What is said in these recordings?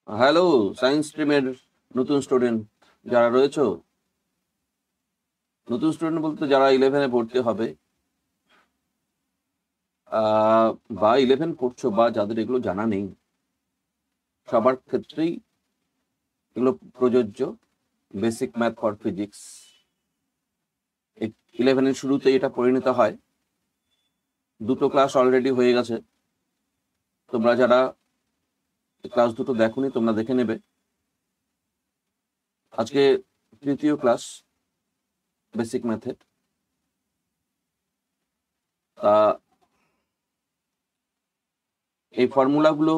Hello, science স্ট্রিমের নতুন student যারা রয়েছো, নতুন স্টুডেন্ট বলতে যারা 11-এ ভর্তি হবে আহ, বা 11 পড়ছো বা যাদের এগুলো জানা নেই, সবার ক্ষেত্রেই এগুলো প্রযোজ্য। বেসিক ম্যাথ ফর ফিজিক্স 11-এর শুরুতে এটা পরিণত হয়। দুটো ক্লাস অলরেডি হয়ে গেছে। তোমরা যারা ক্লাস দুটো দেখোনি তোমরা দেখে নেবে। আজকে তৃতীয় ক্লাস বেসিক ম্যাথের। তা এই ফর্মুলাগুলো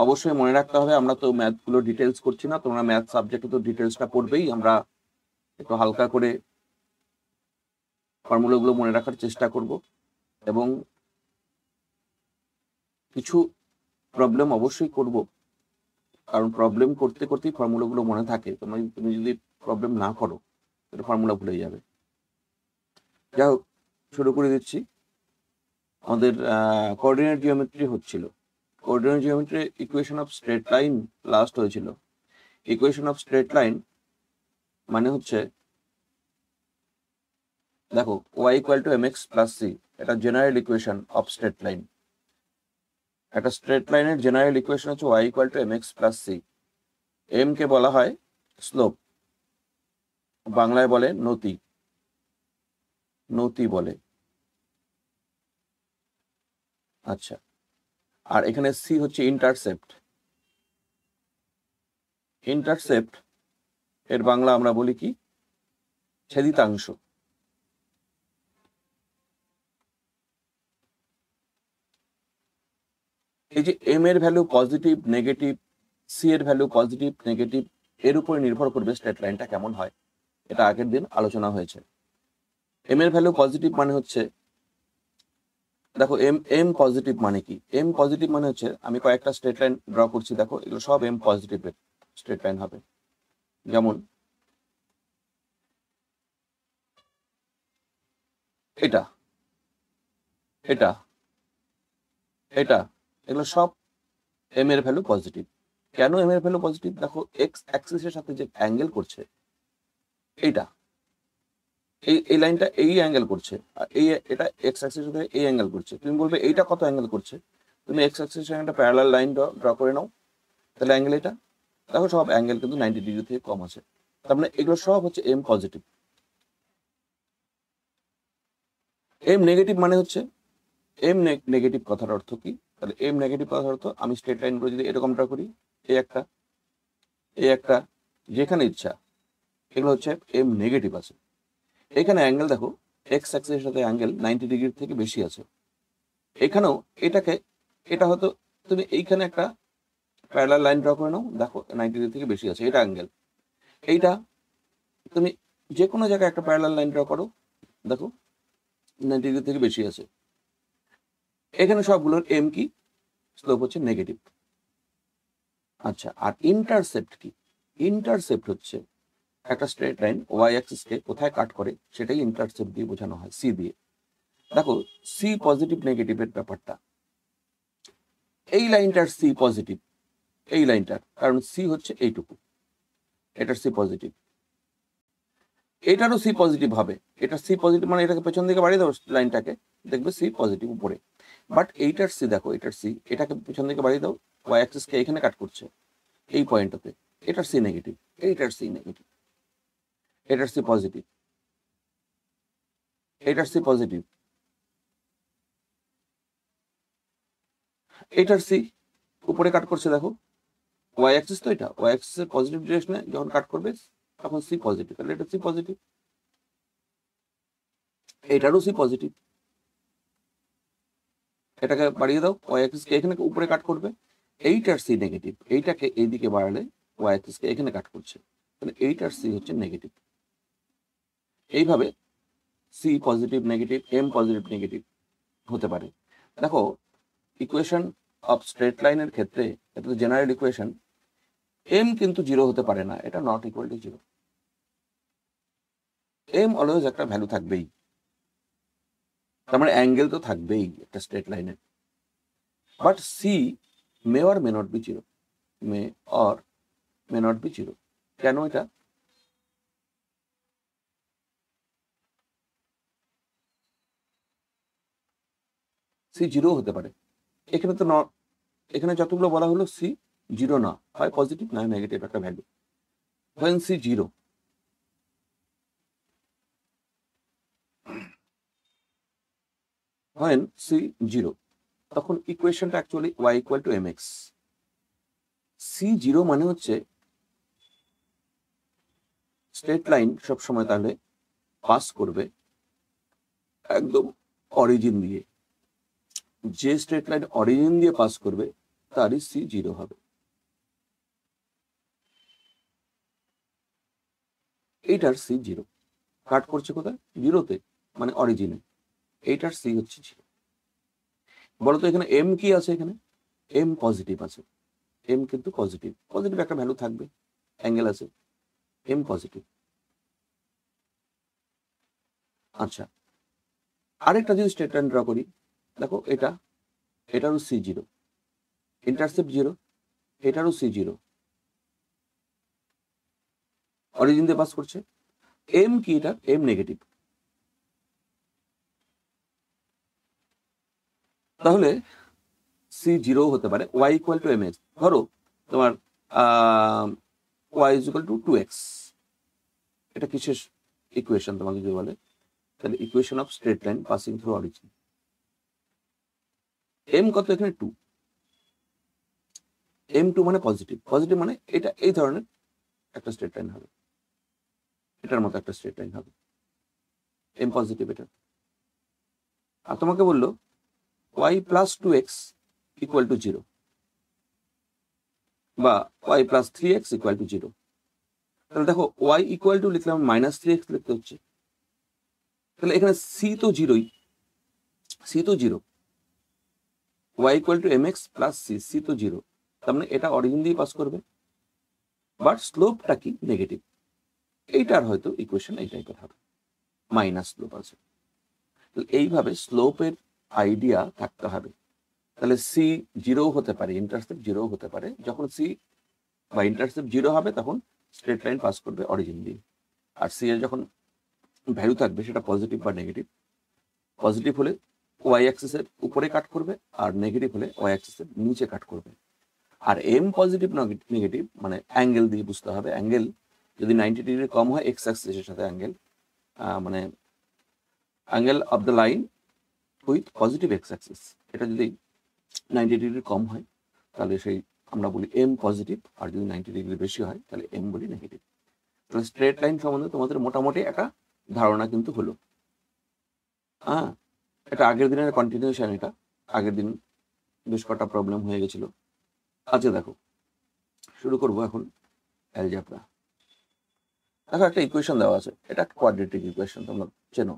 অবশ্যই মনে রাখতে হবে। আমরা তো ম্যাথগুলো ডিটেলস করছি না, তোমরা ম্যাথ সাবজেক্টে তো ডিটেলসটা পড়বেই। আমরা একটু হালকা করে ফর্মুলাগুলো মনে রাখার চেষ্টা করব এবং কিছু প্রবলেম অবশ্যই করব, কারণ প্রবলেম করতে করতেই ফর্মুলাগুলো মনে থাকে। তুমি যদি প্রবলেম না করো তাহলে ফর্মুলা ভুলে যাবে। যাই হোক, শুরু করে দিচ্ছি। আমাদের কোঅর্ডিনেট জিওমেট্রি হচ্ছিল। Coordinate geometry equation of straight line last হয়েছিল। ইকুয়েশন অফ স্ট্রেট লাইন মানে হচ্ছে, দেখো, y equal to mx plus c, এটা general equation of straight line. একটা স্ট্রেট লাইনের জেনারেল ইকুয়েশন হচ্ছে y equal to mx plus c। m কে বলা হয় স্লোপ, বাংলায় বলে নতি, নতি বলে। আচ্ছা, আর এখানে c হচ্ছে ইন্টারসেপ্ট। ইন্টারসেপ্ট এর বাংলা আমরা বলি কি? ছেদিতাংশ। এই যে m এর ভ্যালু পজিটিভ নেগেটিভ, c এর ভ্যালু পজিটিভ নেগেটিভ, এর উপর নির্ভর করবে স্ট্রেট লাইনটা কেমন হয়। এটা আগের দিন আলোচনা হয়েছে। m এর ভ্যালু পজিটিভ মানে হচ্ছে, দেখো, এম এম পজিটিভ মানে কি? এম পজিটিভ মানে হচ্ছে, আমি কয়েকটা স্ট্রেট লাইন ড্র করছি, দেখো এগুলো সব এম পজিটিভের স্ট্রেট লাইন হবে। যেমন এটা, এটা, এটা, এগুলো সব এম এর ভ্যালু পজিটিভ। কেন এম এর ভ্যালু পজিটিভ? দেখো, এক্স অ্যাক্সিসের সাথে যে অ্যাঙ্গেল করছে এইটা, এই লাইনটা এই অ্যাঙ্গেল করছে, আর এটা এক্স অ্যাক্সিসের সাথে এই অ্যাঙ্গেল করছে। তুমি বলবে এইটা কত অ্যাঙ্গেল করছে? তুমি এক্স অ্যাক্সিসের সঙ্গে একটা প্যারালাল লাইন ড্র করে নাও, তাহলে অ্যাঙ্গেল এটা, দেখো সব অ্যাঙ্গেল কিন্তু 90 ডিগ্রি থেকে কম আছে। তার মানে এগুলো সব হচ্ছে এম পজিটিভ। এম নেগেটিভ মানে হচ্ছে, এম নেগেটিভ কথার অর্থ কি? তাহলে এম নেগেটিভ কথার অর্থ, আমি স্ট্রেট লাইন করে যদি এরকম ড্র করি, এই একটা, এই একটা, যেখানে ইচ্ছা, এগুলো হচ্ছে এম নেগেটিভ আছে। এখানে অ্যাঙ্গেল দেখো, এক্স অ্যাক্সিসের সাথে অ্যাঙ্গেল 90 ডিগ্রি থেকে বেশি আছে। এখানেও এটাকে, এটা হয়তো, তুমি এইখানে একটা প্যারালাল লাইন ড্র করে নাও, দেখো 90 ডিগ্রি থেকে বেশি আছে, এটা অ্যাঙ্গেল। এইটা তুমি যে কোনো জায়গায় একটা প্যারালাল লাইন ড্র করো, দেখো 90 ডিগ্রি থেকে বেশি আছে। এখানে সবগুলোর এম কি? স্লোপ হচ্ছে নেগেটিভ। আচ্ছা, আর ইন্টারসেপ্ট কি? ইন্টারসেপ্ট হচ্ছে একটা স্ট্রেট লাইন ওয়াই অ্যাক্সিসকে কোথায় কাট করে, সেটাই ইন্টারসেপ্ট দিয়ে বোঝানো হয়, সি দিয়ে। দেখো, সি পজিটিভ নেগেটিভের ব্যাপারটা, এই লাইনটার সি পজিটিভ, এই লাইনটার, কারণ সি হচ্ছে এইটুকু, এটার সি পজিটিভ। এটারও সি পজিটিভ হবে। এটা সি পজিটিভ মানে এটাকে পেছন দিকে বাড়িয়ে দেবো লাইনটাকে, দেখবে সি পজিটিভ উপরে। বাট এইটার সি, দেখো এটার সি, এটাকে পেছন দিকে বাড়িয়ে দাও, ওয়াই অ্যাক্সিসকে এখানে কাট করছে এই পয়েন্টটাতে, এটার সি নেগেটিভ, এইটার সি নেগেটিভ, এটার সি পজিটিভ, এটার সি পজিটিভ, এটার সি উপরে কাট করছে, দেখো ওয়াই অ্যাক্সিস তো, এটা ওয়াই অ্যাক্সিসের পজিটিভ ডিরেকশনে যখন কাট করবে তখন সি পজিটিভ, তাহলে এটা সি পজিটিভ, এটারও সি পজিটিভ, এটাকে বাড়িয়ে দাও, ওয়াই অ্যাক্সিসকে এখানে উপরে কাট করবে, এইটার সি নেগেটিভ, এইটাকে এইদিকে বাড়ালে ওয়াই অ্যাক্সিসকে এখানে কাট করছে, তাহলে এইটার সি হচ্ছে নেগেটিভ। এইভাবে C positive negative, M positive negative হতে পারে। দেখো, ইকুয়েশন অফ স্ট্রেট লাইনের ক্ষেত্রে, এটা তো জেনারেল ইকুয়েশন, এম কিন্তু জিরো হতে পারে না, এটা not equal to zero. M always একটা ভ্যালু থাকবেই, তার মানে অ্যাঙ্গেল তো থাকবেই একটা স্ট্রেট লাইনে। But C may or may not be zero, may or may not be zero. কেন এটা? সি জিরো হতে পারে। এখানে তো এখানে যতগুলো বলা হলো সি জিরো না, হয় পজিটিভ না নেগেটিভ একটা value. when c zero, when c zero, তখন ইকুয়েশনটা actually y equal to mx। c zero মানে হচ্ছে স্ট্রেট লাইন সবসময় তাহলে পাস করবে একদম অরিজিন দিয়ে। যে স্ট্রেট লাইন অরিজিন দিয়ে পাস করবে তারই সি জিরো হবে। এইটার সি জিরো। কাট করছে কোথায়? জিরোতে, মানে অরিজিনে। এইটার সি হচ্ছে জিরো। বলতো এখানে এম কি আছে? এখানে এম পজিটিভ আছে। এম কিন্তু পজিটিভ, পজিটিভ একটা ভ্যালু থাকবে, অ্যাঙ্গেল আছে, এম পজিটিভ। আচ্ছা, আরেকটা যদি স্ট্রেট লাইন ড্র করি, দেখো এটা, এটারও সি জিরো, ইন্টারসেপ্ট জিরো, এটারও সি জিরো, অরিজিন দিয়ে পাস করছে। এম কি? এটা এম নেগেটিভ। তাহলে সি জিরো হতে পারে Y equal to M X. ধরো তোমার Y is equal two 2x, এটা কিসের ইকুয়েশন তোমাকে যদি বলে, তাহলে equation of straight line passing through origin. M কত? এখানে 2, এম 2 মানে পজিটিভ। পজিটিভ মানে এটা এই ধরনের একটা স্ট্রেট লাইন হবে, এটার মতো একটা স্ট্রেট লাইন হবে, এম পজিটিভ এটা। আর তোমাকে বললো y plus 2x equal to zero, বা y plus 3x equal to zero. তাহলে দেখো y ইকুয়াল টু লিখলাম, মাইনাস 3x লিখতে হচ্ছে। তাহলে এখানে সি তো জিরোই, সি তো zero. y equal to mx plus C, C তো জিরো, তার মানে এটা অরিজিন দিয়ে পাস করবে, বাট স্লোপটা কি? নেগেটিভ। এইটার হয়তো ইকুয়েশন এই টাইপের হবে, মাইনাস স্লোপ আছে। এইভাবে স্লোপের আইডিয়া থাকতে হবে। তাহলে সি জিরো হতে পারে, ইন্টারসেপ্ট জিরো হতে পারে। যখন সি বা ইন্টারসেপ্ট জিরো হবে তখন স্ট্রেট লাইন পাস করবে অরিজিন দিয়ে। আর সি এর যখন ভ্যালু থাকবে সেটা পজিটিভ বা নেগেটিভ। পজিটিভ হলে ওয়াই অ্যাক্সিসের উপরে কাট করবে, আর নেগেটিভ হলে ওয়াই অ্যাক্সিসের নিচে কাট করবে। আর এম পজিটিভ নেগেটিভ মানে অ্যাঙ্গেল দিয়ে বুঝতে হবে। অ্যাঙ্গেল যদি 90 ডিগ্রি কম হয় এক্স অ্যাক্সিসের সাথে অ্যাঙ্গেল, মানে angle of the line with positive x Axis, এটা যদি 90 ডিগ্রি কম হয় তাহলে সেই আমরা বলি এম পজিটিভ, আর যদি 90 ডিগ্রি বেশি হয় তাহলে এম বলি নেগেটিভ। তাহলে স্ট্রেট লাইন সম্বন্ধে তোমাদের মোটামুটি একটা ধারণা কিন্তু হলো। হ্যাঁ, এটা আগের দিনের কন্টিনিউশন। এটা আগের দিন বেশ কটা প্রবলেম হয়ে গেছিল। আচ্ছা দেখো, শুরু করবো এখন অ্যালজেব্রা। দেখো একটা ইকুয়েশন দেওয়া আছে, এটা কোয়াড্রেটিক ইকুয়েশন, তোমরা চেনো,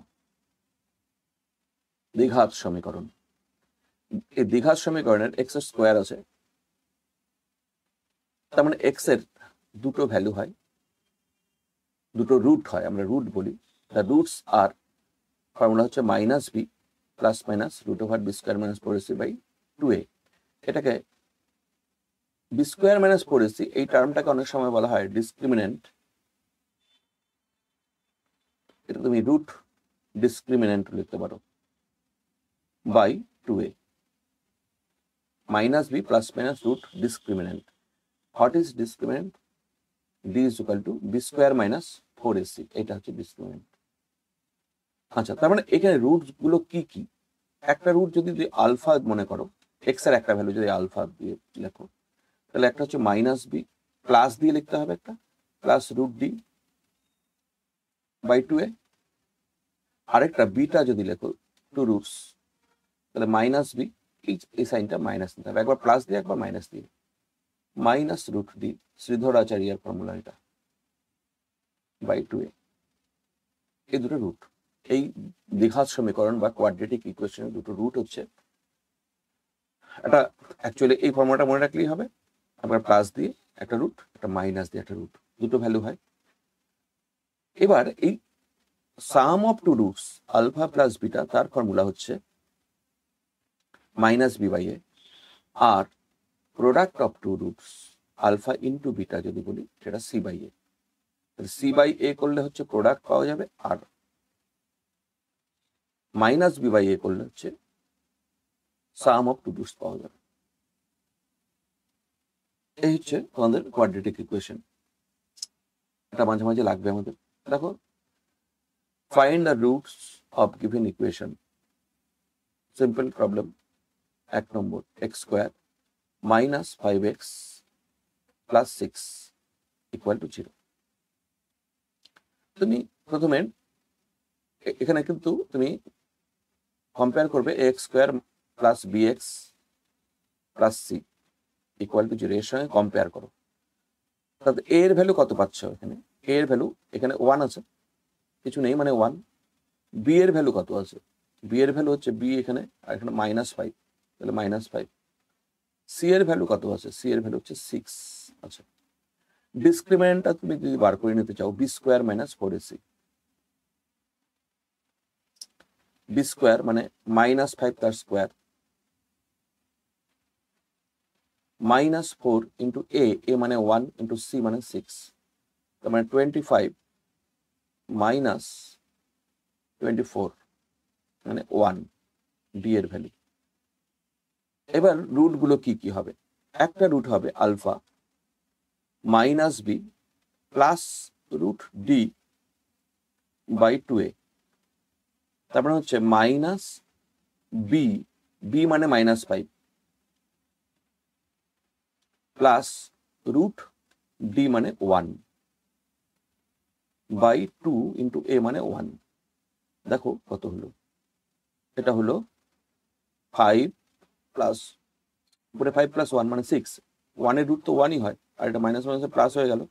দ্বিঘাত সমীকরণ। এই দ্বিঘাত সমীকরণের এক্স এর স্কোয়ার আছে, তার মানে এক্স এর দুটো ভ্যালু হয়, দুটো রুট হয়, আমরা রুট বলি। দ্য রুটস আর, ফর্মুলা হচ্ছে minus B plus minus root over B square minus 4ac by 2a। এটাকে বি স্কোয়ার মাইনাস 4ac, এই টার্মটাকে অনেক সময় বলা হয় ডিসক্রিমিনেন্ট। এটা তুমি রুট ডিসক্রিমিনেন্ট লিখতে পারো, by 2a। Minus B plus minus root discriminant. What is discriminant? D is equal to B square minus 4ac, এটা হচ্ছে ডিসক্রিমিনেন্ট। আচ্ছা, তার মানে এখানে রুট গুলো কি কি? একটা রুট যদি আলফা মনে করো, এক্স এর একটা ভ্যালু যদি আলফা দিয়ে লেখো, তাহলে একটা হচ্ছে মাইনাস বি, প্লাস দিয়ে লিখতে হবে একটা, plus root D by 2a। আরেকটা বিটা যদি লেখো টু রুটস, তাহলে মাইনাস বি, এই সাইনটা মাইনাস নিতে হবে, একবার প্লাস দিয়ে একবার মাইনাস দিয়ে, মাইনাস রুট ডি, শ্রীধরাচার্যের ফর্মুলা এটা, বাই 2a। এই দুটো রুট, এই দ্বিঘাত সমীকরণ বা কোয়াড্রেটিক ইকুয়েশনের দুটো রুট হচ্ছে। এটা অ্যাকচুয়ালি এই ফর্মুলাটা মনে রাখলেই হবে, একবার প্লাস দিয়ে একটা রুট, একটা মাইনাস দিয়ে একটা রুট, দুটো ভ্যালু হয়। এবার এই sum of two roots alpha plus beta, তার ফর্মুলা হচ্ছে মাইনাস বি বাই এ। আর product of two roots alpha into beta যদি বলি সেটা C by A, C by A করলে হচ্ছে প্রোডাক্ট পাওয়া যাবে, আর মাইনাস বি বাই এ করলে হচ্ছে সাম অফ টু রুটস পাওয়া যাবে। এই হচ্ছে তোমাদের কোয়াড্রেটিক ইকুয়েশন। এটা মাঝে মাঝে লাগবে আমাদের। দেখো, find the roots of given equation. Simple problem. 1 number, X square minus 5x plus 6 equal to 0। তুমি প্রথমে এখানে কিন্তু তুমি কম্পেয়ার করবে X square plus B X plus C equal to 0, এর সঙ্গে কম্পেয়ার করো। তাহলে এ এর ভ্যালু কত পাচ্ছ? এখানে এ এর ভ্যালু এখানে 1 আছে, কিছু নেই মানে 1। বি এর ভ্যালু কত আছে? বি এর ভ্যালু হচ্ছে বি এখানে, আর এখানে -5, তাহলে -5। সি এর ভ্যালু কত আছে? সি এর ভ্যালু হচ্ছে 6 আছে। ডিসক্রিমিনেন্টটা তুমি যদি বার করে নিতে চাও, B square minus 4ac, B square মানে -5 তার স্কোয়ার -4 ইন্টু এ, এ মানে 1 ইন্টু সি মানে 6, তার মানে 25 মাইনাস 24 মানে 1 ডি এর ভ্যালু। এবার রুট গুলো কি কি হবে? একটা রুট হবে alpha minus B plus root D by 2a, তারপরে হচ্ছে মাইনাস বি, বি মানে -5 প্লাস রুট ডি মানে 1 বাই 2 ইন্টু এ মানে 1। দেখো কত হলো, এটা হলো 5 প্লাস উপরে 5 প্লাস 1 মানে 6, 1 এর রুট তো 1ই হয়, আর এটা মাইনাস মাইনাসে প্লাস হয়ে গেল।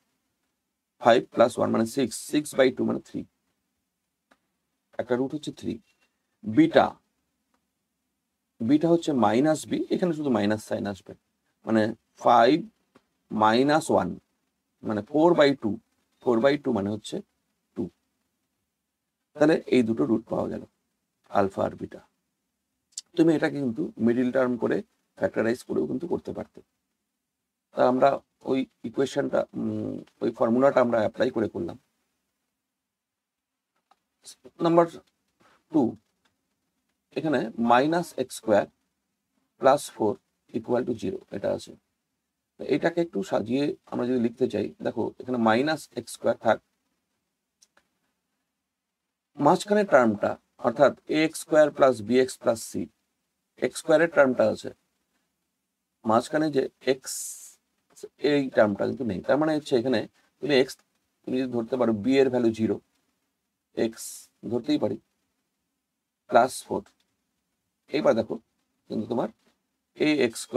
5 প্লাস 1 মানে 6, 6 বাই 2 মানে 3, একটা রুট হচ্ছে 3। বিটা, বিটা হচ্ছে মাইনাস বি, এখানে শুধু মাইনাস সাইন আসবে, মানে 5 মাইনাস 1 মানে 4/2, 4/2 মানে হচ্ছে 2। তাহলে এই দুটো রুট পাওয়া গেল, আলফা আর বিটা। তুমি এটাকে কিন্তু মিডিল টার্ম করে ফ্যাক্টরাইজ করেও কিন্তু করতে পারতে। তা আমরা ওই ইকুয়েশনটা, ওই ফর্মুলাটা আমরা অ্যাপ্লাই করে করলাম। নাম্বার 2, এখানে -x² প্লাস 4 ইকুয়াল টু 0 এটা আছে। এটাকে একটু সাজিয়ে আমরা যদি লিখতে চাই, দেখো এখানে -x² থাক, মাঝখানের টার্মটা অর্থাৎ ax² plus bx plus c, x স্কোয়ারের টার্মটা আছে, মাঝখানে যে এক্স এই টার্মটা কিন্তু নেই। তার মানে হচ্ছে এখানে তুমি এক্স, তুমি যদি ধরতে পারো বি এর ভ্যালু 0, এক্স ধরতেই পারি, প্লাস 4। এইবার দেখো কিন্তু তোমার ax²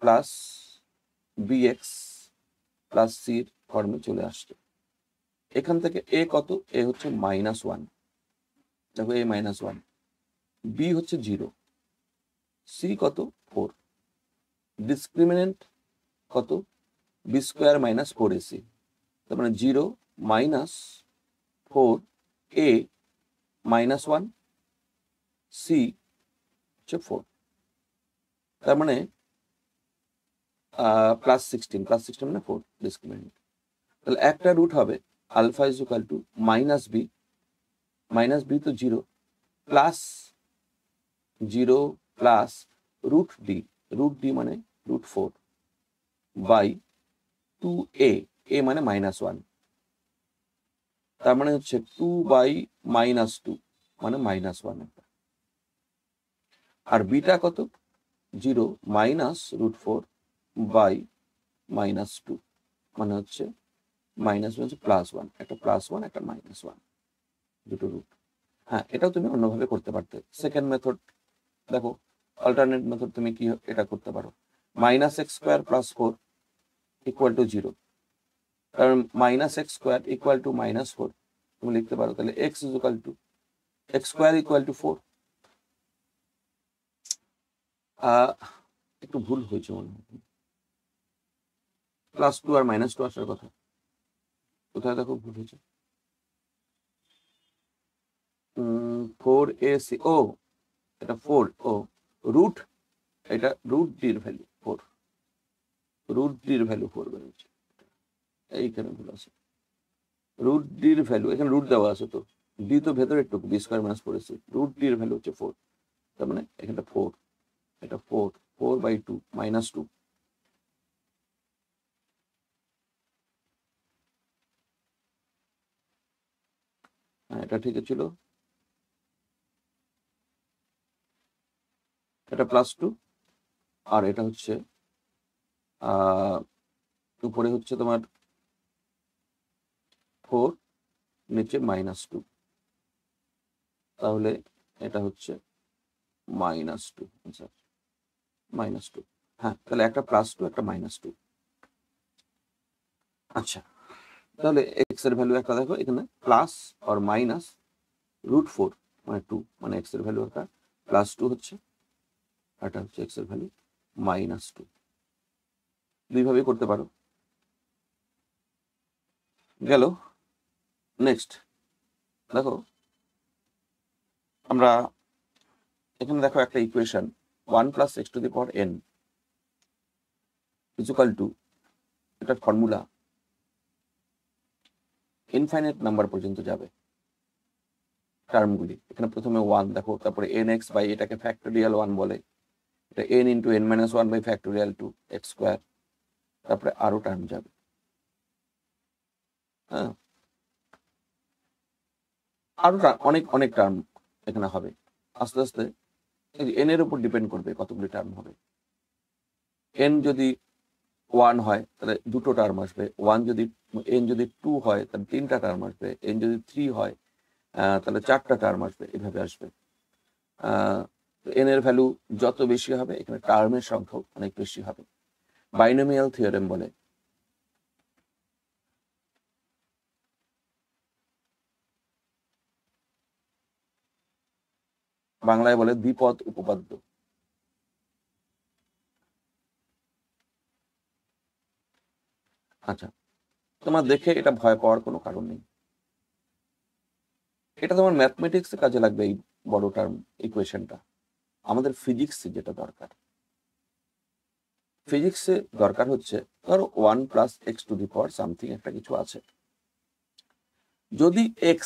প্লাস bx প্লাস সির ফর্মে চলে আসছে। এখান থেকে এ কত? এ হচ্ছে -1, দেখো এ -1, বি হচ্ছে 0, সি কত? 4, ডিসক্রিমিনেন্ট কত? বি স্কোয়ার মাইনাস 4ac, তার মানে 0 মাইনাস 4 এ -1 সি হচ্ছে 4, তার মানে +16 মানে 4 ডিসক্রিমিনেন্ট। তাহলে একটা রুট হবে alpha is equal to -b তো 0 প্লাস 0 প্লাস রুট ডি মানে √4 বাই 2a, এ মানে -1, তার মানে হচ্ছে 2/-2 মানে -1 একটা। আর বিটা কত? 0 মাইনাস √4 বাই -2 মানে হচ্ছে +1, একটা +1 একটা -1, দুটো রুট। হ্যাঁ, এটাও তুমি অন্যভাবে করতে পারতে। সেকেন্ড মেথড দেখো, অল্টারনেট মেথড তুমি কি এটা করতে পারো, -x² প্লাস 4 ইকুয়াল টু 0, কারণ -x² ইকুয়াল টু -4 তুমি লিখতে পারো, তাহলে x is equal two x² equal to 4। একটু ভুল হয়েছে মনে হয়, +2 আর -2 আসার কথা, কোথায় দেখো ভুল হয়েছে। 4ac, ও এটা 4, ও রুট, এটা √d এর ভ্যালু 4, রুট ডির ভ্যালু 4 বেরোচ্ছে, এইখানে ভুল আছে। রুট ডির ভ্যালু, এখানে রুট দেওয়া আছে তো, ডি তো ভেতরে একটু B square minus 4ac, root ডির ভ্যালু হচ্ছে 4, তার মানে এখানটা 4, এটা 4/2 -2। হ্যাঁ, এটা ঠিক ছিল, এটা +2, আর এটা হচ্ছে উপরে হচ্ছে তোমার 4, নিচে -2, তাহলে এটা হচ্ছে -2 আনসার, -2। হ্যাঁ, তাহলে একটা +2 একটা -2। আচ্ছা, তাহলে এক্স এর ভ্যালু একটা দেখো এখানে প্লাস আর মাইনাস √4 মানে 2, মানে এক্স এর ভ্যালু একটা +2 হচ্ছে, এটা হচ্ছে এক্স এর ভ্যালু -2। দুইভাবে করতে পারো। গেল। নেক্সট দেখো, আমরা এখানে দেখো একটা ইকুয়েশন 1 + x⁴n = এটার ফর্মুলা ইনফাইনাইট নাম্বার পর্যন্ত যাবে টার্মগুলি। এখানে প্রথমে 1 দেখো, তারপরে nx বাই এটাকে ফ্যাক্টোরিয়াল 1 বলে, এটা n × n-1 by factorial 2 x², তারপরে আরো টার্ম যাবে। হ্যাঁ, আরো অনেক অনেক টার্ম এখানে হবে আস্তে আস্তে। n এর উপর ডিপেন্ড করবে কতগুলি টার্ম হবে। n যদি 1 হয় তাহলে দুটো টার্ম আসবে, n যদি 2 হয় তাহলে 3টা টার্ম আসবে, n যদি 3 হয় তাহলে 4টা টার্ম আসবে, এভাবে আসবে। n এর ভ্যালু যত বেশি হবে এখানে টার্মের সংখ্যাও অনেক বেশি হবে, বাইনোমিয়াল থিওরেম বলে। বাংলায় বলে দ্বিপদ উপপাদ্য। আচ্ছা, তোমার দেখে এটা ভয় পাওয়ার কোনো কারণ নেই, এটা তোমার ম্যাথমেটিক্সে কাজে লাগবে। এই বড় টার্ম ইকুয়েশনটা আমাদের ফিজিক্সে যেটা দরকার, ফিজিক্সে দরকার হচ্ছে ধরো 1 + x⁴ সামথিং একটা কিছু আছে, যদি x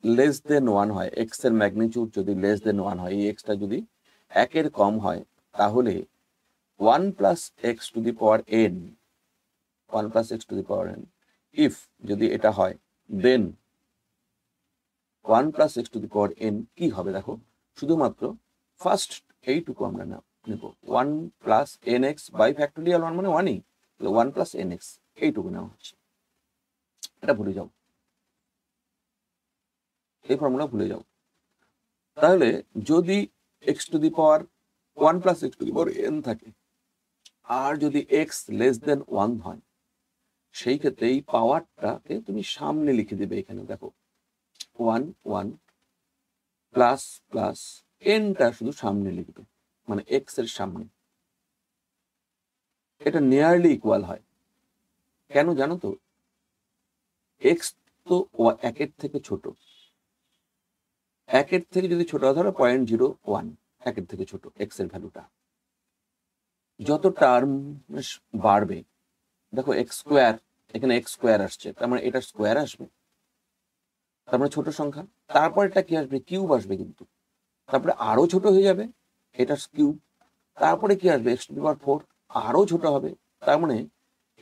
<1 হয়, x এর ম্যাগনিটিউড যদি <1 হয়, এই x টা যদি 1 এর কম হয়, তাহলে 1 + x⁴n, 1 + x⁴n ইফ যদি এটা হয়, দেন 1 + x⁴n কি হবে দেখো, শুধুমাত্র ফার্স্ট এইটুকু আমরা নেব, 1 + nx বাই ফ্যাক্টোরিয়াল 1 মানে 1ই, 1 + nx এইটুকু নেওয়া হচ্ছে। এটা ভুলে যাও, এই ফর্মুলা ভুলে যাও। তাহলে যদি x⁴1 + x⁴n থাকে, আর যদি x <1 হয়, সেই ক্ষেত্রে এই পাওয়ারটাকে তুমি সামনে লিখে দেবে। এখানে দেখো 1 1 প্লাস প্লাস nটা শুধু সামনে লিখবে, মানে x এর সামনে। এটা নিয়ারলি ইকুয়াল হয় কেন জানো তো, x তো 1 এর থেকে ছোট, 1 এর থেকে যদি ছোট হয়, ধরো 0.01, 1 এর থেকে ছোট x এর ভ্যালুটা, যত টার্ম বাড়বে, দেখো x², এখানে x² আসছে, তার মানে এটা স্কোয়ার আসবে, তার মানে ছোট সংখ্যা। তারপর এটা কি আসবে, কিউব আসবে, কিন্তু তারপরে আরো ছোট হয়ে যাবে, এটা কিউব। তারপরে কি আসবে, x⁴, আরো ছোট হবে। তার মানে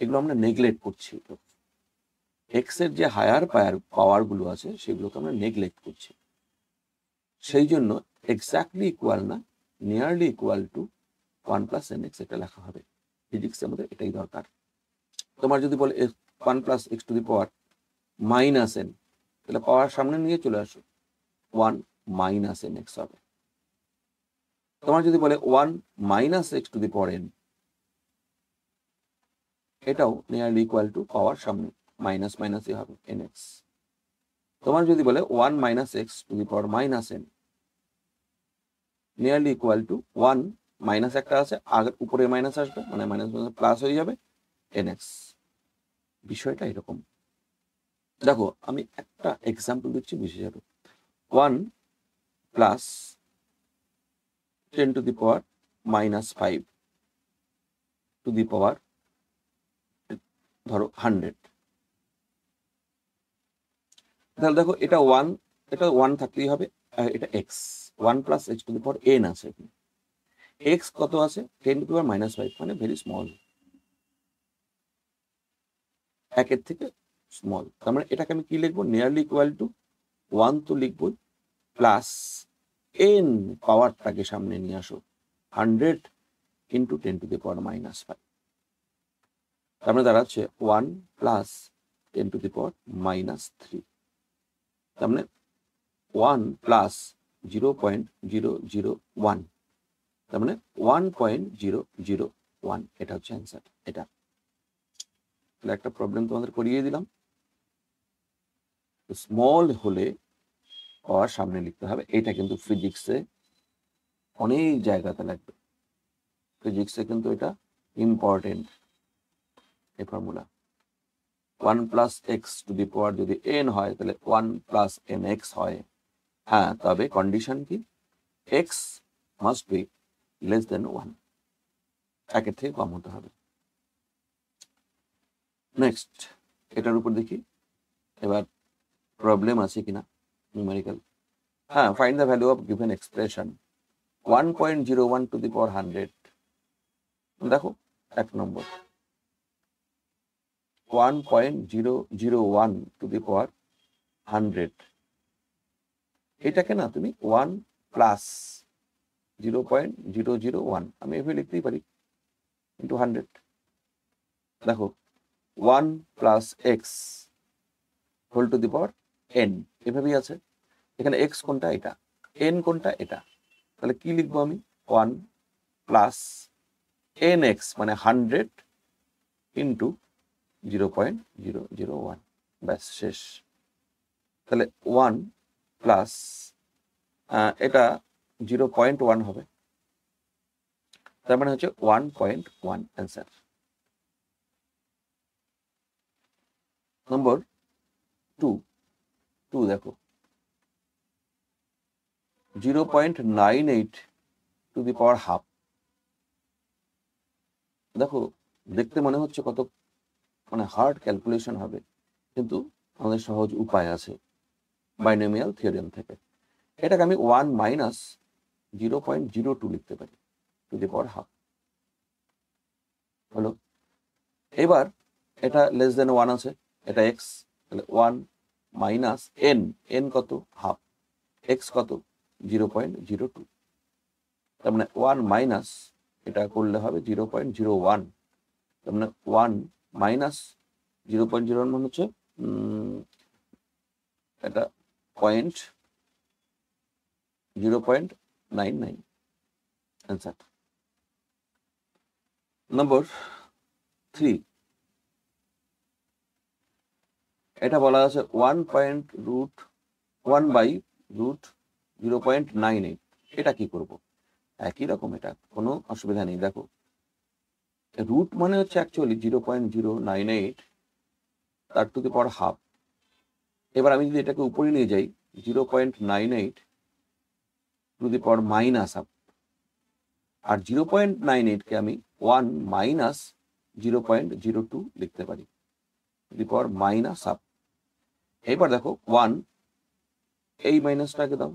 এগুলো আমরা নেগলেক্ট করছি, এক্স এর যে হায়ার পাওয়ার গুলো আছে সেগুলোকে আমরা নেগলেক্ট করছি। সেই জন্য এক্স্যাক্টলি ইকুয়াল না, নিয়ারলি ইকুয়াল টু 1 + nx এটা লেখা হবে। ফিজিক্সের মধ্যে এটাই দরকার। তোমার যদি বলে 1 + x⁴ -n, তাহলে পাওয়ার সামনে নিয়ে চলে আসো, 1 - nx হবে। তোমার যদি বলে 1 - x⁴n, এটাও নিয়ারলি ইকুয়াল টু পাওয়ার সামনে মাইনাস মাইনাসই হবে, nx। তোমার যদি বলে 1 - x⁻n, nearly equal to 1 minus একটা আছে, আগের উপরে মাইনাস আসবে, মানে মাইনাস প্লাস হয়ে যাবে nx। বিষয়টা এরকম। দেখো আমি একটা এক্সাম্পল দিচ্ছি, বুঝে যাবে। 1 + 10⁻⁻5 টু দি পাওয়ার ধরো 100, তাহলে দেখো এটা 1, এটা 1 থাকতেই হবে, এটা x, 1 plus H two the power N আছে, এক্স কত আছে 10 টু দি পাওয়ার -5, মানে ভেরি স্মল, একের থেকে স্মল। তার মানে এটাকে আমি কি লিখবো, নিয়ারলি ইকুয়াল টু 1 তো লিখবই, প্লাস এন পাওয়ারটাকে সামনে নিয়ে আসো, 100 ইন্টু 10 টু দি পাওয়ার -5, তার মানে দাঁড়াচ্ছে 1 প্লাস 10 টু দি পাওয়ার -3, তার মানে 1 প্লাস 0.001, তার মানে 1.001, এটা হচ্ছে অ্যান্সার। এটা একটা প্রবলেম তোমাদের করিয়ে দিলাম, স্মল হলে পাওয়ার সামনে লিখতে হবে। এটা কিন্তু ফিজিক্সে অনেক জায়গাতে লাগবে, ফিজিক্সে কিন্তু এটা ইম্পর্টেন্ট এই formula. 1 plus X to the power যদি এন হয় তাহলে 1 প্লাস এন এক্স হয়, হ্যাঁ, তবে কন্ডিশন কি, x must be less than 1, একের থেকে কম হতে হবে। নেক্সট এটার উপর দেখি এবার প্রবলেম আছে কিনা, নিউমেরিক্যাল। হ্যাঁ, find the value of given expression 1.01 to the power 100। দেখো 1 নম্বর 1.001 টু দি পাওয়ার 100, এটাকে না তুমি 1 প্লাস 0.001 আমি এভাবে লিখতেই পারি, ইন্টু 100। দেখো 1 plus X whole to the power N, এভাবেই আছে। এখানে এক্স কোনটা, এটা, এন কোনটা, এটা, তাহলে কি লিখবো আমি, 1 প্লাস এন এক্স মানে 100 ইন্টু 0.001, ব্যাস শেষ। তাহলে 1 প্লাস এটা 0.1 হবে, তার মানে হচ্ছে 1.1 অ্যান্সার। নম্বর 2 দেখো 0.98 টু দি পাওয়ার হাফ। দেখো দেখতে মনে হচ্ছে কত মানে হার্ড ক্যালকুলেশন হবে, কিন্তু আমাদের সহজ উপায় আছে বাইনোমিয়াল থিওরেম থেকে। এটাকে আমি 1 মাইনাস 0.02 লিখতে পারি টু দি পাওয়ার হাফ, হলো। এবার এটা লেস দেন 1 আছে, এটা এক্স, তাহলে 1 মাইনাস এন, এন কত, হাফ, এক্স কত 0.02, তার মানে 1 মাইনাস, এটা করলে হবে 0.01, তার মানে 1 মাইনাস 0.01 মানে হচ্ছে এটা 0.99 অ্যান্সার। নম্বর 3 এটা বলা আছে 1/√1/0.98, এটা কি করব, একই রকম, এটা কোনো অসুবিধা নেই। দেখো রুট মানে হচ্ছে অ্যাকচুয়ালি 0.098 তার টু দি পাওয়ার হাফ। এবার আমি যদি এটাকে উপরে নিয়ে যাই 0.98 to the power minus half, আর 0.98কে আমি 1 মাইনাস 0.02 লিখতে পারি to the power minus half. এবার দেখো 1, এই মাইনাসটাকে দাও,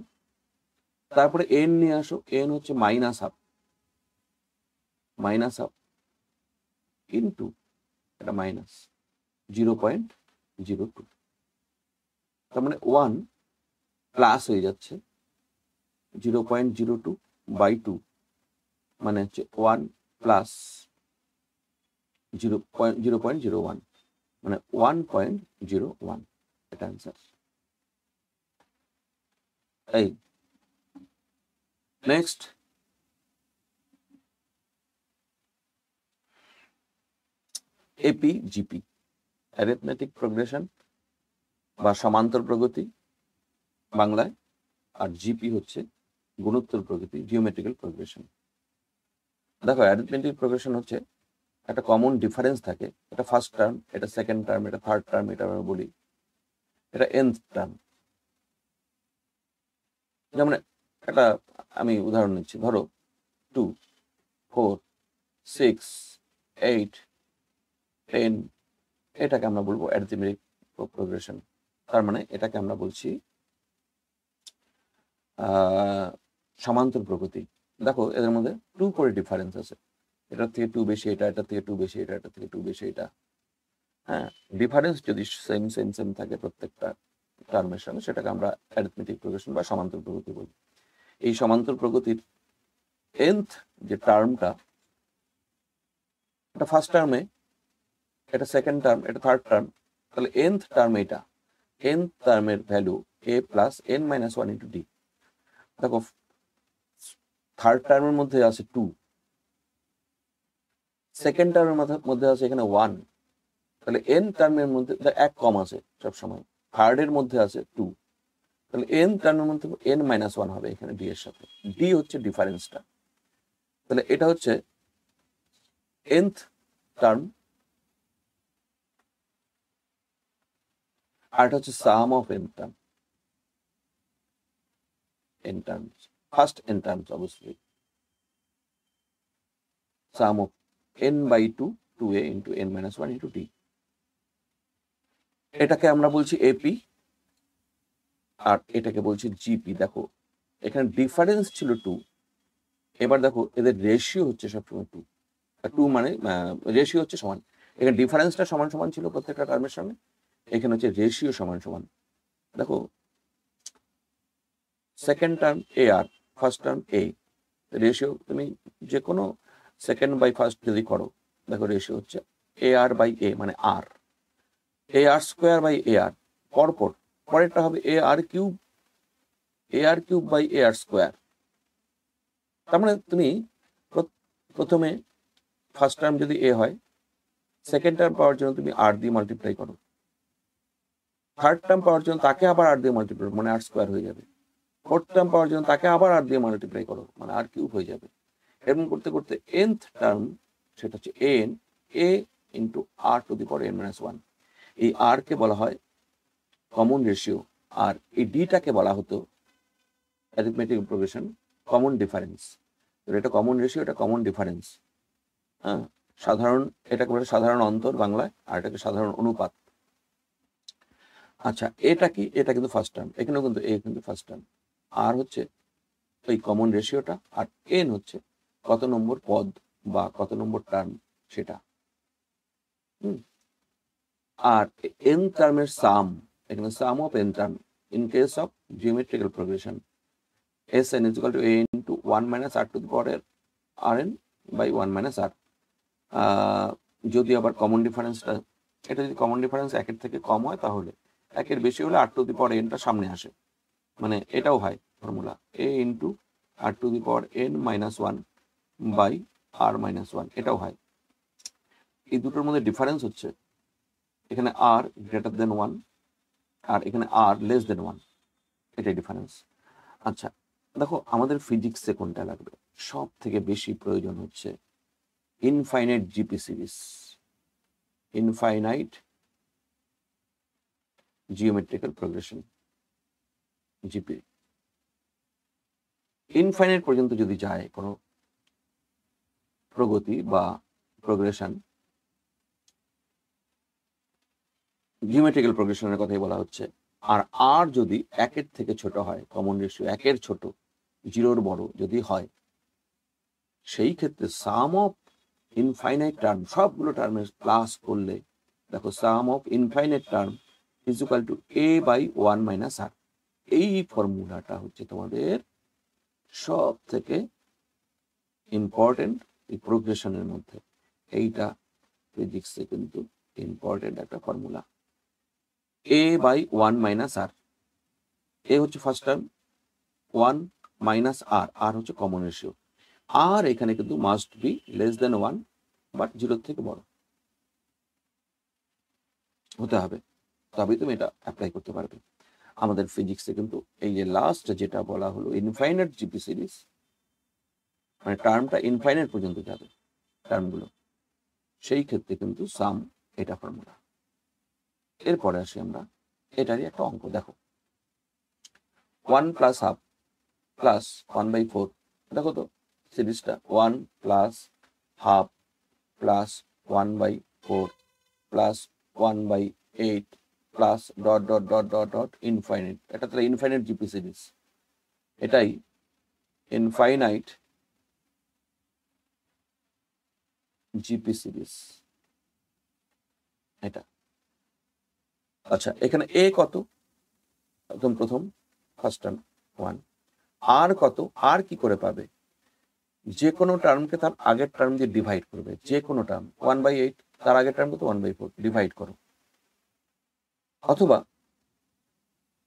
তারপরে এন নিয়ে আসো, এন হচ্ছে মাইনাস হাফ, ইন্টু এটা মাইনাস 0.02, তার মানে 1 প্লাস হয়ে যাচ্ছে 0.02/2, মানে হচ্ছে 1 প্লাস 0.01, মানে 1.01, এটা অ্যান্সার। এই next AP GP, arithmetic progression বা সমান্তর প্রগতি বাংলায়, আর জিপি হচ্ছে গুণোত্তর প্রগতি, জিওমেট্রিক্যাল প্রোগ্রেশন। দেখো অ্যারিথমেটিক প্রোগ্রেশন হচ্ছে একটা কমন ডিফারেন্স থাকে, এটা ফার্স্ট টার্ম, এটা সেকেন্ড টার্ম, এটা থার্ড টার্ম, এটা আমরা বলি এটা nth টার্ম। যেমন একটা আমি উদাহরণ নিচ্ছি, ধরো 2, 4, 6, 8, 10, এটাকে আমরা বলবো অ্যারিথমেটিক প্রোগ্রেশন। তার মানে এটাকে আমরা বলছি সমান্তর প্রগতি। দেখো এদের মধ্যে 2 করে ডিফারেন্স আছে, এটার থেকে 2 বেশি এটা, এটার থেকে 2 বেশি এটা, এটার থেকে 2 বেশি এটা। হ্যাঁ, ডিফারেন্স যদি সেম সেম সেম থাকে প্রত্যেকটা টার্মের সঙ্গে, সেটাকে আমরা অ্যারিথমেটিক প্রোগ্রেশন বা সমান্তর প্রগতি বলি। এই সমান্তর প্রগতির nth যে টার্মটা, এটা ফার্স্ট টার্মে, এটা সেকেন্ড টার্ম, এটা থার্ড টার্ম, তাহলে nth টার্ম এটা, nth টার্মের value a plus n minus 1 into D. দেখো থার্ড টার্মের মধ্যে আছে 2, সেকেন্ড টার্মের মধ্যে আছে এখানে 1, তাহলে n টার্মের মধ্যে এক কম আছে সবসময়, থার্ডের মধ্যে আছে 2, তাহলে n টার্মের মধ্যে n মাইনাস 1 হবে এখানে ডি এর সাথে। ডি হচ্ছে ডিফারেন্সটা, তাহলে এটা হচ্ছে nth টার্ম, আর এটা হচ্ছে sum of n term, n terms, first n terms অবশ্যই, sum of n by 2 2a into n minus 1 into D. এটাকে আমরা বলছি এপি, আর এটাকে বলছি জিপি। দেখো এখানে ডিফারেন্স ছিল 2, এবার দেখো এদের রেশিও হচ্ছে সবসময় 2, 2 মানে রেশিও হচ্ছে সমান। এখানে ডিফারেন্সটা সমান সমান ছিল প্রত্যেকটা টার্মের সঙ্গে, এখানে হচ্ছে রেশিও সমান সমান। দেখো সেকেন্ড টার্ম এ আর, ফার্স্ট টার্ম এ, রেশিও তুমি যে কোনো সেকেন্ড বাই ফার্স্ট যদি করো, দেখো রেশিও হচ্ছে এ আর বাই এ মানে আর, এ আর স্কোয়ার বাই এ আর, পরপর পরেরটা হবে A R cube by A R square. তার মানে তুমি প্রথমে ফার্স্ট টার্ম যদি এ হয়, সেকেন্ড টার্ম পাওয়ার জন্য তুমি আর দিয়ে মাল্টিপ্লাই করো, থার্ড টার্ম পাওয়ার জন্য তাকে আবার আর দিয়ে মাল্টিপ্লাই মানে আর স্কোয়ার হয়ে যাবে, ফোর্থ টার্ম পাওয়ার জন্য তাকে আবার আর দিয়ে মাল্টিপ্লাই করো মানে আর কিউব হয়ে যাবে। এরকম করতে করতে nth টার্ম, সেটা হচ্ছে N A into R to the power n minus 1। এই আর কে বলা হয় কমন রেশিও, আর এই ডিটাকে বলা হতো অ্যারিথমেটিক প্রোগ্রেশন কমন ডিফারেন্স। এটা কমন রেশিও, এটা কমন ডিফারেন্স। হ্যাঁ, সাধারণ, এটাকে বলে সাধারণ অন্তর বাংলায়, আর এটাকে সাধারণ অনুপাত। আচ্ছা এটা কি, এটা কিন্তু ফার্স্ট টার্ম, এখানেও কিন্তু এ কিন্তু ফার্স্ট টার্ম, আর হচ্ছে ওই কমন রেশিওটা, আর এন হচ্ছে কত নম্বর পদ বা কত নম্বর টার্ম সেটা। আর এন টার্মের সাম, এখানে sum of N term in case of geometrical progression S N is equal to A into 1 minus R to the power R N by 1 minus R. যদি আবার কমন ডিফারেন্সটা, এটা যদি কমন ডিফারেন্স একের থেকে কম হয়, তাহলে একের বেশি হলে আর টু দি পাওয়ার এনটা সামনে আসে, মানে এটাও হয় formula A into R to the power N minus 1 by R minus 1, এটাও হয়। এই দুটোর মধ্যে ডিফারেন্স হচ্ছে এখানে আর গ্রেটার দেন 1 আর এখানে আর লেস দেন 1, এটাই ডিফারেন্স। আচ্ছা দেখো আমাদের ফিজিক্সে কোনটা লাগবে, সব থেকে বেশি প্রয়োজন হচ্ছে infinite GP series, infinite geometrical progression, GP. Infinite পর্যন্ত যদি যায় কোনো প্রগতি বা প্রোগ্রেশন, জিওমেট্রিক্যাল প্রোগ্রেশনের কথাই বলা হচ্ছে। আর আর যদি একের থেকে ছোট হয়, কমন রেশিও একের ছোট, জিরোর বড় যদি হয়, সেই ক্ষেত্রে সাম অফ ইনফাইনাইট টার্ম, সবগুলো টার্মের প্লাস করলে, দেখো sum of infinite term is equal to A by 1 minus R. এই ফর্মুলাটা হচ্ছে তোমাদের সব থেকে ইম্পর্টেন্ট এই প্রোগ্রেশনের মধ্যে। এইটা ফিজিক্সে কিন্তু ইম্পর্টেন্ট একটা ফর্মুলা, এ বাই 1 মাইনাস আর। এ হচ্ছে ফার্স্ট টার্ম, 1 মাইনাস আর, আর হচ্ছে কমন রেশিও। আর এখানে কিন্তু must be less than 1 but 0 থেকে বড় হতে হবে, তবেই তুমি এটা অ্যাপ্লাই করতে পারবে। আমাদের ফিজিক্সে কিন্তু এই যে লাস্ট যেটা বলা হলো ইনফাইনাইট জিপি সিরিজ, মানে টার্মটা ইনফাইনাইট পর্যন্ত যাবে টার্মগুলো, সেই ক্ষেত্রে কিন্তু সাম এটা ফর্মুলা। এরপরে আসি আমরা এটারই একটা অঙ্ক, দেখো 1 প্লাস হাফ প্লাস 1/4, দেখো তো সিরিজটা 1 plus half plus 1/4 plus 1/8 plus dot dot dot dot dot infinite. এটা তাহলে ইনফাইনাইট জিপি সিরিজ, এটাই ইনফাইনাইট জিপি সিরিজ এটা। আচ্ছা, এখানে এ কত? একদম প্রথম ফার্স্ট টার্ম 1। আর কত? আর কি করে পাবে? যে কোনো টার্মকে তার আগের টার্ম দিয়ে ডিভাইড করবে। যে কোনো টার্ম 1/8, তার আগের টার্ম কত? 1/4, ডিভাইড করো। অথবা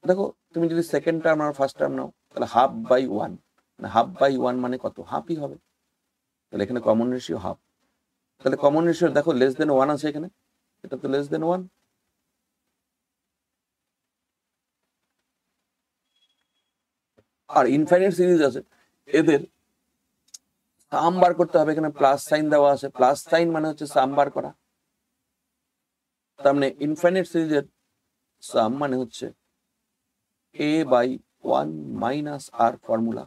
দেখো, তুমি যদি সেকেন্ড টার্ম আর ফার্স্ট টার্ম নাও, তাহলে 1/2, হাফ বাই ওয়ান মানে কত? হাফই হবে। তাহলে এখানে কমন রেশিও হাফ। তাহলে কমন রেশিও দেখো লেস দেন 1 আছে এখানে, এটা তো লেস দেন 1। আর ইনফাইনাইট সিরিজ আছে, এদের সাম বার করতে হবে। এখানে প্লাস সাইন দেওয়া আছে, প্লাস সাইন মানে হচ্ছে সাম বার করা। তার মানে ইনফাইনাইট সিরিজের সাম মানে হচ্ছে a/1 মাইনাস আর ফর্মুলা।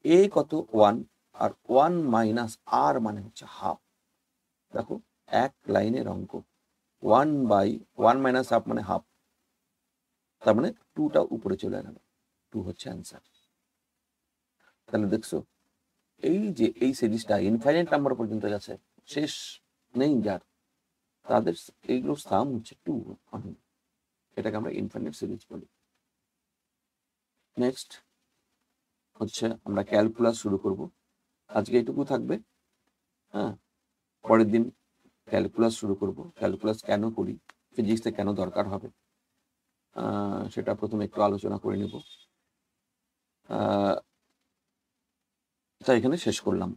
এ কত? 1, আর 1 মাইনাস আর মানে হচ্ছে হাফ। দেখো এক লাইনের অঙ্ক, 1/1 মাইনাস হাফ মানে হাফ। তার মানে 2টা উপরে চলে গেল, 2 হচ্ছে অ্যান্সার। তাহলে দেখছো এই যে এই সিরিজটা ইনফাইনাইট নাম্বার পর্যন্ত গেছে, শেষ নেই যার, তাদের এইগুলোর সাম হচ্ছে 2। এটাকে আমরা ইনফাইনাইট সিরিজ বলি। নেক্সট হচ্ছে আমরা ক্যালকুলাস শুরু করব। আজকে এটুকু থাকবে, হ্যাঁ। পরের দিন ক্যালকুলাস শুরু করব। ক্যালকুলাস কেন করি, ফিজিক্সে কেন দরকার হবে, সেটা প্রথমে একটু আলোচনা করে নেব। তাই এখানে শেষ করলাম।